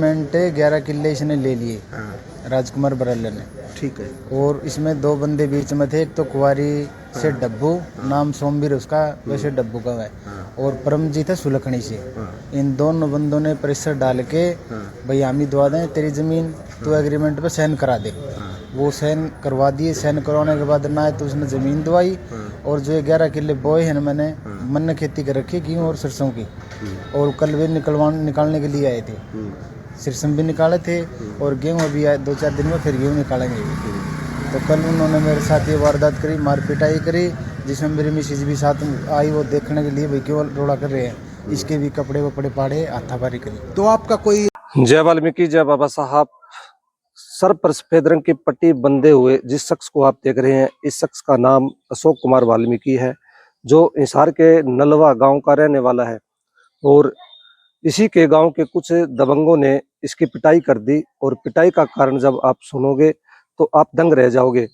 Agreement 11 किल्ले इसने ले लिए, हाँ राजकुमार बराला ने। ठीक है। और इसमें 2 बंदे बीच में थे, एक तो कुंवारी से डब्बू, नाम सोमवीर उसका, वैसे डब्बू का है, और परमजीत है सुलखनी से। इन दोनों बंदों ने प्रेशर डाल के भाई हम ही दवा दें तेरी जमीन, तो एग्रीमेंट पे साइन करा दे। वो साइन करवा दिए। साइन करवाने के बाद ना तो उसने जमीन दवाई, और जो 11 किल्ले बोए हैं मैंने, मन ने खेती कर रखी गेहूँ और सरसों की, और कल भी निकालने के लिए आए थे। सरसों भी निकाले थे और गेहूँ अभी 2-4 दिन में फिर गेहूँ निकालेंगे। तो कल उन्होंने मेरे साथ ये वारदात करी, मार पिटाई करी, जिसमें मेरी मिसेज भी साथ आई वो देखने के लिए भाई क्यों रोड़ा कर रहे हैं। इसके भी कपड़े वपड़े पाड़े, हाथापाई करी। तो आपका कोई जय वाल्मीकि जय बाबा साहब। सर पर सफेद रंग की पट्टी बंधे हुए जिस शख्स को आप देख रहे हैं, इस शख्स का नाम अशोक कुमार वाल्मीकि है, जो हिसार के नलवा गांव का रहने वाला है। और इसी के गांव के कुछ दबंगों ने इसकी पिटाई कर दी, और पिटाई का कारण जब आप सुनोगे तो आप दंग रह जाओगे।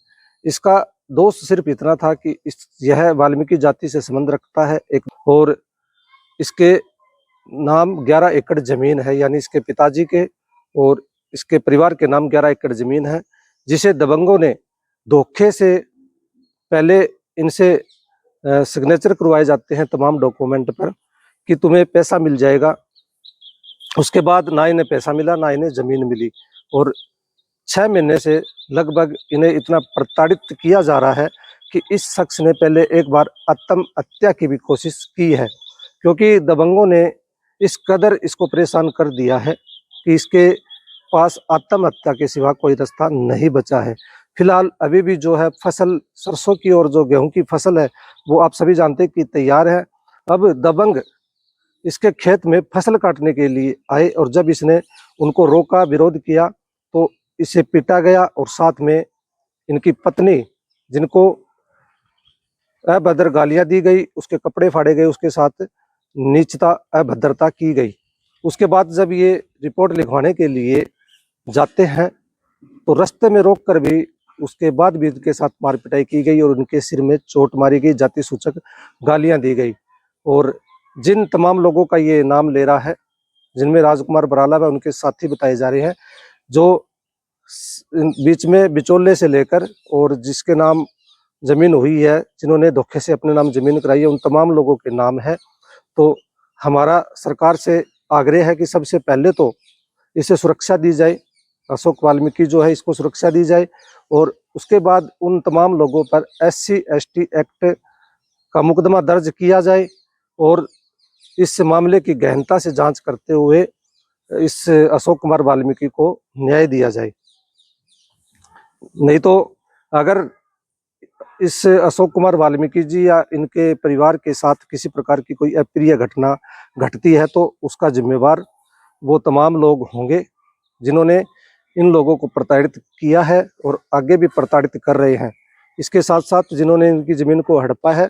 इसका दोष सिर्फ इतना था कि यह वाल्मीकि जाति से संबंध रखता है एक, और इसके नाम 11 एकड़ जमीन है, यानी इसके पिताजी के और इसके परिवार के नाम 11 एकड़ जमीन है, जिसे दबंगों ने धोखे से पहले इनसे सिग्नेचर करवाए जाते हैं तमाम डॉक्यूमेंट पर कि तुम्हें पैसा मिल जाएगा। उसके बाद ना इन्हें पैसा मिला ना इन्हें जमीन मिली, और 6 महीने से लगभग इन्हें इतना प्रताड़ित किया जा रहा है कि इस शख्स ने पहले एक बार आत्महत्या की भी कोशिश की है, क्योंकि दबंगों ने इस कदर इसको परेशान कर दिया है कि इसके पास आत्महत्या के सिवा कोई रास्ता नहीं बचा है। फिलहाल अभी भी जो है फसल सरसों की और जो गेहूं की फसल है वो आप सभी जानते हैं कि तैयार है। अब दबंग इसके खेत में फसल काटने के लिए आए, और जब इसने उनको रोका, विरोध किया, तो इसे पीटा गया, और साथ में इनकी पत्नी, जिनको अभद्र गालियां दी गई, उसके कपड़े फाड़े गए, उसके साथ नीचता अभद्रता की गई। उसके बाद जब ये रिपोर्ट लिखवाने के लिए जाते हैं तो रास्ते में रोक कर भी उसके बाद भी उनके साथ मार पिटाई की गई, और उनके सिर में चोट मारी गई, जाति सूचक गालियां दी गई। और जिन तमाम लोगों का ये नाम ले रहा है, जिनमें राजकुमार बराला व उनके साथी बताए जा रहे हैं, जो बीच में बिचौले से लेकर और जिसके नाम जमीन हुई है, जिन्होंने धोखे से अपने नाम जमीन कराई है, उन तमाम लोगों के नाम है। तो हमारा सरकार से आग्रह है कि सबसे पहले तो इसे सुरक्षा दी जाए, अशोक वाल्मीकि जो है इसको सुरक्षा दी जाए, और उसके बाद उन तमाम लोगों पर SC/ST एक्ट का मुकदमा दर्ज किया जाए, और इस मामले की गहनता से जांच करते हुए इस अशोक कुमार वाल्मीकि को न्याय दिया जाए। नहीं तो अगर इस अशोक कुमार वाल्मीकि जी या इनके परिवार के साथ किसी प्रकार की कोई अप्रिय घटना घटती है तो उसका जिम्मेवार वो तमाम लोग होंगे जिन्होंने इन लोगों को प्रताड़ित किया है और आगे भी प्रताड़ित कर रहे हैं। इसके साथ साथ जिन्होंने इनकी ज़मीन को हड़पा है,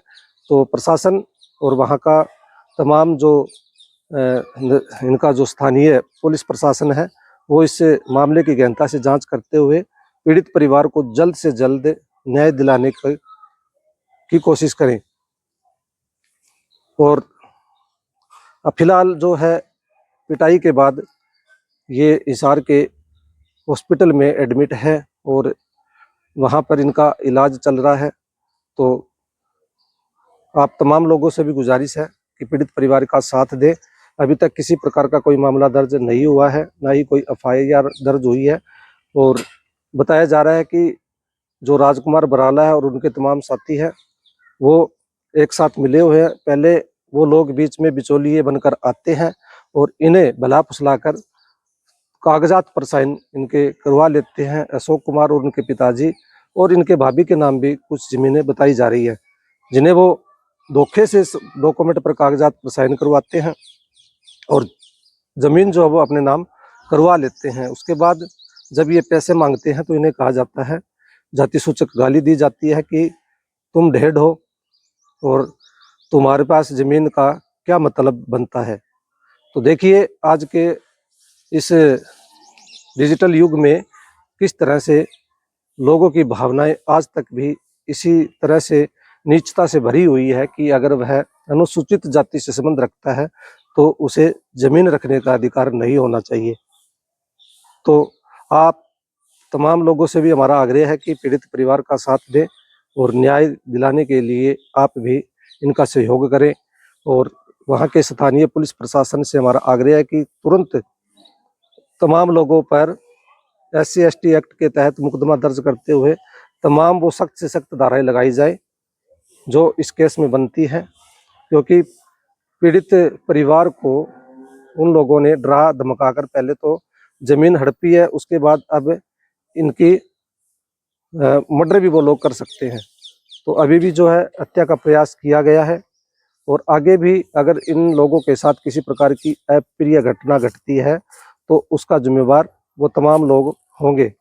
तो प्रशासन और वहाँ का तमाम जो इनका जो स्थानीय पुलिस प्रशासन है वो इस मामले की गहनता से जांच करते हुए पीड़ित परिवार को जल्द से जल्द न्याय दिलाने की कोशिश करें। और फिलहाल जो है पिटाई के बाद ये हिसार के हॉस्पिटल में एडमिट है और वहाँ पर इनका इलाज चल रहा है। तो आप तमाम लोगों से भी गुजारिश है कि पीड़ित परिवार का साथ दें। अभी तक किसी प्रकार का कोई मामला दर्ज नहीं हुआ है, ना ही कोई FIR दर्ज हुई है, और बताया जा रहा है कि जो राजकुमार बराला है और उनके तमाम साथी हैं वो एक साथ मिले हुए हैं। पहले वो लोग बीच में बिचौलिए बनकर आते हैं और इन्हें भला फुसलाकर कागजात पर साइन इनके करवा लेते हैं। अशोक कुमार और उनके पिताजी और इनके भाभी के नाम भी कुछ ज़मीनें बताई जा रही है, जिन्हें वो धोखे से डॉक्यूमेंट पर कागजात पर साइन करवाते हैं और ज़मीन जो है वो अपने नाम करवा लेते हैं। उसके बाद जब ये पैसे मांगते हैं तो इन्हें कहा जाता है, जाति सूचक गाली दी जाती है कि तुम ढेड हो और तुम्हारे पास ज़मीन का क्या मतलब बनता है। तो देखिए आज के इस डिजिटल युग में किस तरह से लोगों की भावनाएं आज तक भी इसी तरह से नीचता से भरी हुई है कि अगर वह अनुसूचित जाति से संबंध रखता है तो उसे जमीन रखने का अधिकार नहीं होना चाहिए। तो आप तमाम लोगों से भी हमारा आग्रह है कि पीड़ित परिवार का साथ दें और न्याय दिलाने के लिए आप भी इनका सहयोग करें। और वहाँ के स्थानीय पुलिस प्रशासन से हमारा आग्रह है कि तुरंत तमाम लोगों पर SC/ST एक्ट के तहत मुकदमा दर्ज करते हुए तमाम वो सख्त से सख्त धाराएं लगाई जाए जो इस केस में बनती है, क्योंकि पीड़ित परिवार को उन लोगों ने डरा धमकाकर पहले तो जमीन हड़पी है, उसके बाद अब इनकी मर्डर भी वो लोग कर सकते हैं। तो अभी भी जो है हत्या का प्रयास किया गया है और आगे भी अगर इन लोगों के साथ किसी प्रकार की अप्रिय घटना घटती है तो उसका जिम्मेवार वो तमाम लोग होंगे।